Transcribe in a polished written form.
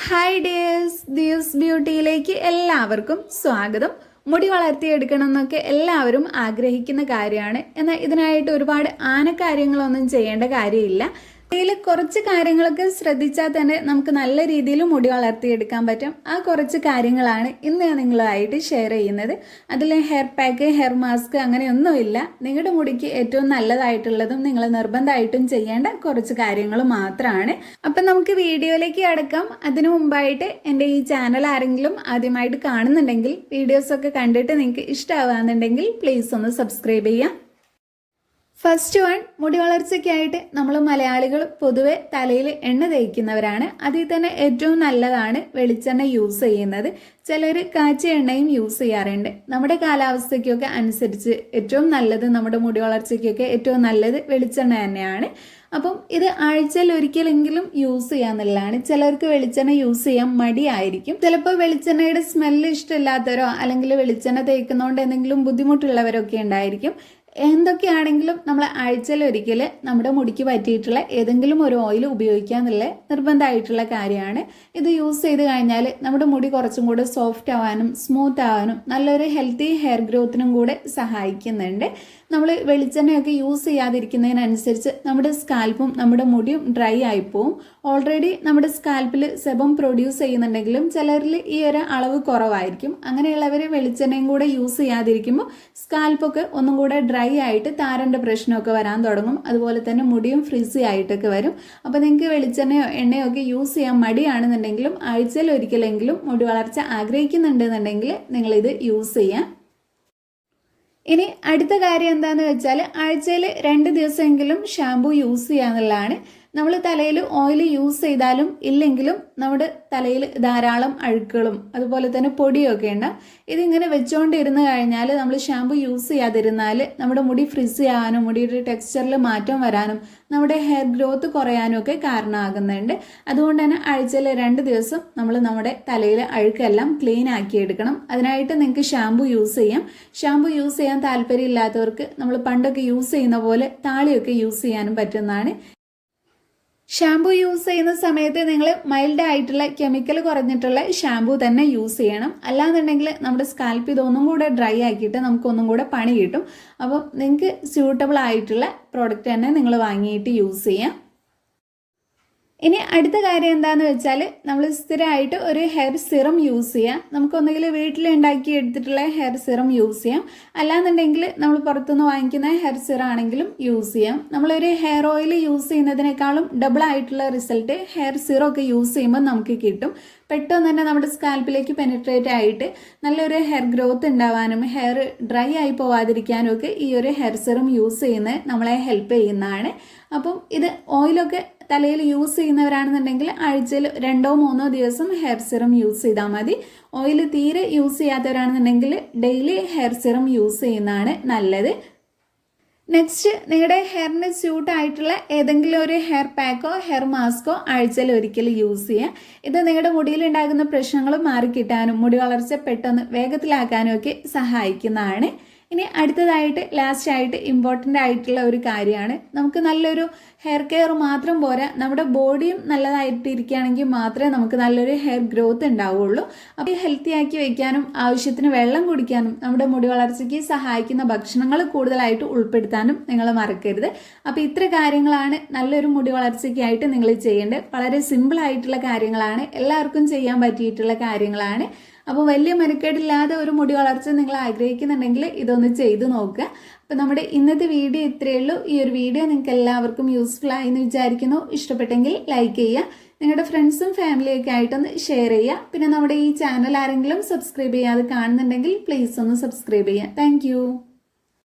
Hi dears, ദിയൂസ് ബ്യൂട്ടിയിലേക്ക് എല്ലാവർക്കും സ്വാഗതം. മുടി വളർത്തിയെടുക്കണം എന്നൊക്കെ എല്ലാവരും ആഗ്രഹിക്കുന്ന കാര്യമാണ്. എന്നാൽ ഇതിനായിട്ട് ഒരുപാട് ആനക്കാര്യങ്ങളൊന്നും ചെയ്യേണ്ട കാര്യമില്ല. ഇതിൽ കുറച്ച് കാര്യങ്ങളൊക്കെ ശ്രദ്ധിച്ചാൽ തന്നെ നമുക്ക് നല്ല രീതിയിൽ മുടി വളർത്തിയെടുക്കാൻ പറ്റും. ആ കുറച്ച് കാര്യങ്ങളാണ് ഇന്ന് ഞാൻ നിങ്ങളുമായിട്ട് ഷെയർ ചെയ്യുന്നത്. അതിൽ ഹെയർ പാക്ക്, ഹെയർ മാസ്ക് അങ്ങനെയൊന്നുമില്ല. നിങ്ങളുടെ മുടിക്ക് ഏറ്റവും നല്ലതായിട്ടുള്ളതും നിങ്ങൾ നിർബന്ധമായിട്ടും ചെയ്യേണ്ട കുറച്ച് കാര്യങ്ങൾ മാത്രമാണ്. അപ്പം നമുക്ക് വീഡിയോയിലേക്ക് കടക്കാം. അതിനു മുമ്പായിട്ട് എൻ്റെ ഈ ചാനൽ ആരെങ്കിലും ആദ്യമായിട്ട് കാണുന്നുണ്ടെങ്കിൽ വീഡിയോസൊക്കെ കണ്ടിട്ട് നിങ്ങൾക്ക് ഇഷ്ടമാകുന്നുണ്ടെങ്കിൽ പ്ലീസ് ഒന്ന് സബ്സ്ക്രൈബ് ചെയ്യാം. ഫസ്റ്റ് വൺ, മുടി വളർച്ചയ്ക്കായിട്ട് നമ്മൾ മലയാളികൾ പൊതുവെ തലയിൽ എണ്ണ തേക്കുന്നവരാണ്. അതിൽ തന്നെ ഏറ്റവും നല്ലതാണ് വെളിച്ചെണ്ണ യൂസ് ചെയ്യുന്നത്. ചിലർ കാച്ചിയ എണ്ണയും യൂസ് ചെയ്യാറുണ്ട്. നമ്മുടെ കാലാവസ്ഥയ്ക്കൊക്കെ അനുസരിച്ച് ഏറ്റവും നല്ലത്, നമ്മുടെ മുടി വളർച്ചയ്ക്കൊക്കെ ഏറ്റവും നല്ലത് വെളിച്ചെണ്ണ തന്നെയാണ്. അപ്പം ഇത് ആഴ്ചയിൽ ഒരിക്കലെങ്കിലും യൂസ് ചെയ്യാന്നുള്ളതാണ്. ചിലർക്ക് വെളിച്ചെണ്ണ യൂസ് ചെയ്യാൻ മടിയായിരിക്കും. ചിലപ്പോൾ വെളിച്ചെണ്ണയുടെ സ്മെല്ല് ഇഷ്ടമില്ലാത്തവരോ അല്ലെങ്കിൽ വെളിച്ചെണ്ണ തേക്കുന്നതുകൊണ്ട് എന്തെങ്കിലും ബുദ്ധിമുട്ടുള്ളവരൊക്കെ ഉണ്ടായിരിക്കും. എന്തൊക്കെയാണെങ്കിലും നമ്മൾ ആഴ്ചയിൽ ഒരിക്കൽ നമ്മുടെ മുടിക്ക് പറ്റിയിട്ടുള്ള ഏതെങ്കിലും ഒരു ഓയിൽ ഉപയോഗിക്കുക എന്നുള്ള നിർബന്ധമായിട്ടുള്ള കാര്യമാണ്. ഇത് യൂസ് ചെയ്ത് കഴിഞ്ഞാൽ നമ്മുടെ മുടി കുറച്ചും കൂടെ സോഫ്റ്റ് ആവാനും സ്മൂത്ത് ആവാനും നല്ലൊരു ഹെൽത്തി ഹെയർ ഗ്രോത്തിനും കൂടെ സഹായിക്കുന്നുണ്ട്. നമ്മൾ വെളിച്ചെണ്ണയൊക്കെ യൂസ് ചെയ്യാതിരിക്കുന്നതിനനുസരിച്ച് നമ്മുടെ സ്കാൽപ്പും നമ്മുടെ മുടിയും ഡ്രൈ ആയിപ്പോവും. ഓൾറെഡി നമ്മുടെ സ്കാൽപ്പിൽ സെബം പ്രൊഡ്യൂസ് ചെയ്യുന്നുണ്ടെങ്കിലും ചിലരിൽ ഈ ഒരു അളവ് കുറവായിരിക്കും. അങ്ങനെയുള്ളവർ വെളിച്ചെണ്ണയും കൂടെ യൂസ് ചെയ്യാതിരിക്കുമ്പോൾ സ്കാൽപ്പൊക്കെ ഒന്നും കൂടെ ഡ്രൈ ആയിട്ട് താരൻ്റെ പ്രശ്നമൊക്കെ വരാൻ തുടങ്ങും. അതുപോലെ തന്നെ മുടിയും ഫ്രിസി ആയിട്ടൊക്കെ വരും. അപ്പോൾ നിങ്ങൾക്ക് വെളിച്ചെണ്ണയോ എണ്ണയോ ഒക്കെ യൂസ് ചെയ്യാൻ മടിയാണെന്നുണ്ടെങ്കിലും ആഴ്ചയിൽ ഒരിക്കലെങ്കിലും മുടി വളർച്ച ആഗ്രഹിക്കുന്നുണ്ടെന്നുണ്ടെങ്കിൽ നിങ്ങളിത് യൂസ് ചെയ്യാം. ഇനി അടുത്ത കാര്യം എന്താണെന്ന് വെച്ചാൽ ആഴ്ചയിൽ 2 ദിവസമെങ്കിലും ഷാമ്പൂ യൂസ് ചെയ്യാന്നുള്ളതാണ്. നമ്മൾ തലയിൽ ഓയിൽ യൂസ് ചെയ്താലും ഇല്ലെങ്കിലും നമ്മുടെ തലയിൽ ധാരാളം അഴുക്കുകളും അതുപോലെ തന്നെ പൊടിയൊക്കെ ഉണ്ടാവും. ഇതിങ്ങനെ വെച്ചുകൊണ്ടിരുന്ന് കഴിഞ്ഞാൽ നമ്മൾ ഷാമ്പു യൂസ് ചെയ്യാതിരുന്നാൽ നമ്മുടെ മുടി ഫ്രിസി ആകാനും മുടിയുടെ ടെക്സ്ചറിൽ മാറ്റം വരാനും നമ്മുടെ ഹെയർ ഗ്രോത്ത് കുറയാനും ഒക്കെ കാരണമാകുന്നുണ്ട്. അതുകൊണ്ട് തന്നെ ആഴ്ചയിൽ 2 ദിവസം നമ്മൾ നമ്മുടെ തലയിൽ അഴുക്കെല്ലാം ക്ലീൻ ആക്കി എടുക്കണം. അതിനായിട്ട് നിങ്ങൾക്ക് ഷാമ്പു യൂസ് ചെയ്യാം. ഷാമ്പു യൂസ് ചെയ്യാൻ താല്പര്യമില്ലാത്തവർക്ക് നമ്മൾ പണ്ടൊക്കെ യൂസ് ചെയ്യുന്ന പോലെ താളിയൊക്കെ യൂസ് ചെയ്യാനും പറ്റുന്നതാണ്. ഷാമ്പു യൂസ് ചെയ്യുന്ന സമയത്ത് നിങ്ങൾ മൈൽഡ് ആയിട്ടുള്ള കെമിക്കൽ കുറഞ്ഞിട്ടുള്ള ഷാമ്പു തന്നെ യൂസ് ചെയ്യണം. അല്ലാന്നുണ്ടെങ്കിൽ നമ്മുടെ സ്കാൽപ്പ് ഇതൊന്നും കൂടെ ഡ്രൈ ആക്കിയിട്ട് നമുക്കൊന്നും കൂടെ പണി കിട്ടും. അപ്പം നിങ്ങൾക്ക് സ്യൂട്ടബിൾ ആയിട്ടുള്ള പ്രോഡക്റ്റ് തന്നെ നിങ്ങൾ വാങ്ങിയിട്ട് യൂസ് ചെയ്യാം. ഇനി അടുത്ത കാര്യം എന്താണെന്ന് വെച്ചാൽ നമ്മൾ സ്ഥിരമായിട്ട് ഒരു ഹെയർ സിറം യൂസ് ചെയ്യാം. നമുക്കൊന്നെങ്കിൽ വീട്ടിൽ ഉണ്ടാക്കി എടുത്തിട്ടുള്ള ഹെയർ സിറം യൂസ് ചെയ്യാം. അല്ലാന്നുണ്ടെങ്കിൽ നമ്മൾ പുറത്തുനിന്ന് വാങ്ങിക്കുന്ന ഹെയർ സിറം ആണെങ്കിലും യൂസ് ചെയ്യാം. നമ്മളൊരു ഹെയർ ഓയിൽ യൂസ് ചെയ്യുന്നതിനേക്കാളും ഡബിൾ ആയിട്ടുള്ള റിസൾട്ട് ഹെയർ സിറം ഒക്കെ യൂസ് ചെയ്യുമ്പോൾ നമുക്ക് കിട്ടും. പെട്ടെന്ന് തന്നെ നമ്മുടെ സ്കാൽപ്പിലേക്ക് പെനിട്രേറ്റ് ആയിട്ട് നല്ലൊരു ഹെയർ ഗ്രോത്ത് ഉണ്ടാവാനും ഹെയർ ഡ്രൈ ആയി പോവാതിരിക്കാനും ഒക്കെ ഈ ഒരു ഹെയർ സിറം യൂസ് ചെയ്യുന്നത് നമ്മളെ ഹെൽപ്പ് ചെയ്യുന്നതാണ്. അപ്പം ഇത് ഓയിലൊക്കെ തലയിൽ യൂസ് ചെയ്യുന്നവരാണെന്നുണ്ടെങ്കിൽ ആഴ്ചയിൽ 2-3 ദിവസം ഹെയർ സിറം യൂസ് ചെയ്താൽ മതി. ഓയിൽ തീരെ യൂസ് ചെയ്യാത്തവരാണെന്നുണ്ടെങ്കിൽ ഡെയിലി ഹെയർ സിറം യൂസ് ചെയ്യുന്നതാണ് നല്ലത്. നെക്സ്റ്റ്, നിങ്ങളുടെ ഹെയറിന് സ്യൂട്ട് ആയിട്ടുള്ള ഏതെങ്കിലും ഒരു ഹെയർ പാക്കോ ഹെയർ മാസ്കോ ആഴ്ചയിൽ ഒരിക്കൽ യൂസ് ചെയ്യാം. ഇത് നിങ്ങളുടെ മുടിയിൽ ഉണ്ടാകുന്ന പ്രശ്നങ്ങൾ മാറിക്കിട്ടാനും മുടി വളർച്ച പെട്ടെന്ന് വേഗത്തിലാക്കാനും ഒക്കെ സഹായിക്കുന്നതാണ്. ഇനി അടുത്തതായിട്ട് ലാസ്റ്റായിട്ട് ഇമ്പോർട്ടൻ്റ് ആയിട്ടുള്ള ഒരു കാര്യമാണ്, നമുക്ക് നല്ലൊരു ഹെയർ കെയർ മാത്രം പോരാ, നമ്മുടെ ബോഡിയും നല്ലതായിട്ടിരിക്കുകയാണെങ്കിൽ മാത്രമേ നമുക്ക് നല്ലൊരു ഹെയർ ഗ്രോത്ത് ഉണ്ടാവുള്ളൂ. അപ്പോൾ ഹെൽത്തി ആക്കി വയ്ക്കാനും ആവശ്യത്തിന് വെള്ളം കുടിക്കാനും നമ്മുടെ മുടി വളർച്ചയ്ക്ക് സഹായിക്കുന്ന ഭക്ഷണങ്ങൾ കൂടുതലായിട്ട് ഉൾപ്പെടുത്താനും നിങ്ങൾ മറക്കരുത്. അപ്പോൾ ഇത്ര കാര്യങ്ങളാണ് നല്ലൊരു മുടി വളർച്ചയ്ക്കായിട്ട് നിങ്ങൾ ചെയ്യേണ്ടത്. വളരെ സിമ്പിൾ ആയിട്ടുള്ള കാര്യങ്ങളാണ്, എല്ലാവർക്കും ചെയ്യാൻ പറ്റിയിട്ടുള്ള കാര്യങ്ങളാണ്. അപ്പോൾ വലിയ മെനക്കേടില്ലാതെ ഒരു മുടി വളർച്ച നിങ്ങൾ ആഗ്രഹിക്കുന്നുണ്ടെങ്കിൽ ഇതൊന്ന് ചെയ്ത് നോക്കുക. അപ്പോൾ നമ്മുടെ ഇന്നത്തെ വീഡിയോ ഇത്രയേ ഉള്ളൂ. ഈ ഒരു വീഡിയോ നിങ്ങൾക്ക് എല്ലാവർക്കും യൂസ്ഫുൾ ആയി എന്ന് വിചാരിക്കുന്നു. ഇഷ്ടപ്പെട്ടെങ്കിൽ ലൈക്ക് ചെയ്യുക, നിങ്ങളുടെ ഫ്രണ്ട്സും ഫാമിലിയൊക്കെ ആയിട്ടൊന്ന് ഷെയർ ചെയ്യുക. പിന്നെ നമ്മുടെ ഈ ചാനൽ ആരെങ്കിലും സബ്സ്ക്രൈബ് ചെയ്യാതെ കാണുന്നുണ്ടെങ്കിൽ പ്ലീസ് ഒന്ന് സബ്സ്ക്രൈബ് ചെയ്യുക. താങ്ക്